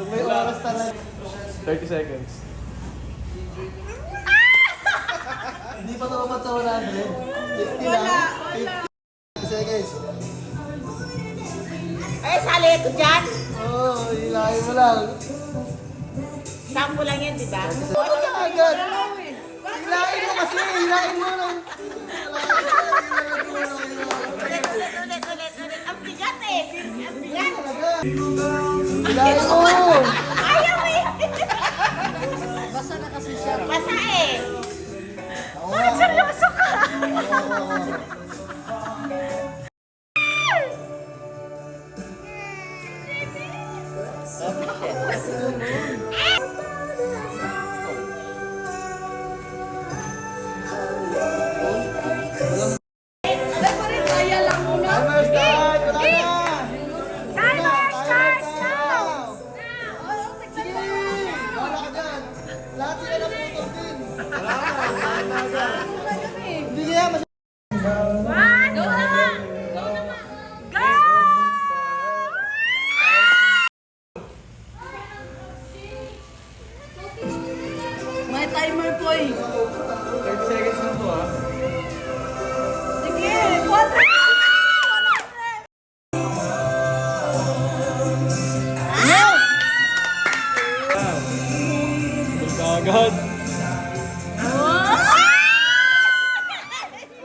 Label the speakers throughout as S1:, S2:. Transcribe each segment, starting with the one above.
S1: May oras talaga.
S2: 30 seconds.
S1: Hindi pa naman sa 100. 50 lang. 50 seconds.
S3: Ay, sali ito dyan.
S1: Oo, hilahin mo lang.
S3: Sampo lang yan, di ba?
S1: Wala ka agad. Hilahin mo kasi. Hilahin mo lang.
S3: Ulit. Ang bigat eh. Ang bigat.
S1: Hilahin mo.
S3: Ayaw eh.
S4: Basta na kasi siya.
S3: Basa eh.
S1: Ay,
S3: seryoso ka.
S1: Timer start. Wala na.
S3: Timer starts now.
S1: Sige. Wala ka dyan. Lahat sila naputol din. Wala ka. Hindi kaya mas...
S3: One, go na. Go!
S4: May timer po eh.
S2: 30 seconds na to ah.
S4: Sige, 400!
S2: Agad.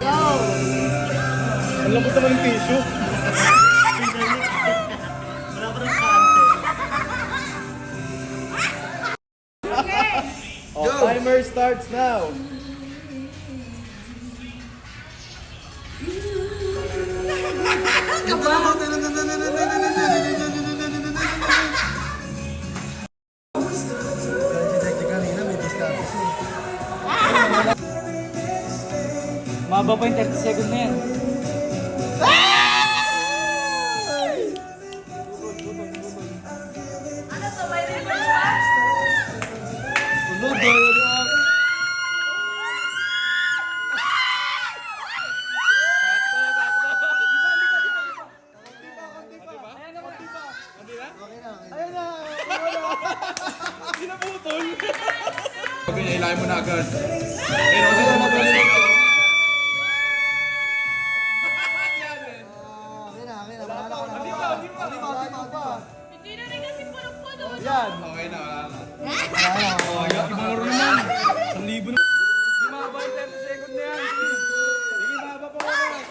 S4: Go!
S2: Ang lambot naman yung tissue. Oh, timer starts now.
S5: Maba pa yung 30 second na yan.
S3: Ano to? May reverse pa?
S2: Hindi na putol. Okay, ilahin mo na agad. Ayun kasi tumutol siya.
S1: Bahala ka na. Di ba?
S3: Hindi na rin kasi puno-puno.
S1: Yan.
S2: Okay na, wala na.
S1: Wala na.
S2: Oh, yung ibang laro naman. 1,000 na.
S5: Hindi maba yung 30 second na yan. Sige, maba pa oras.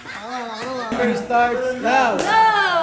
S1: Ako.
S2: Timer starts now.
S4: Go!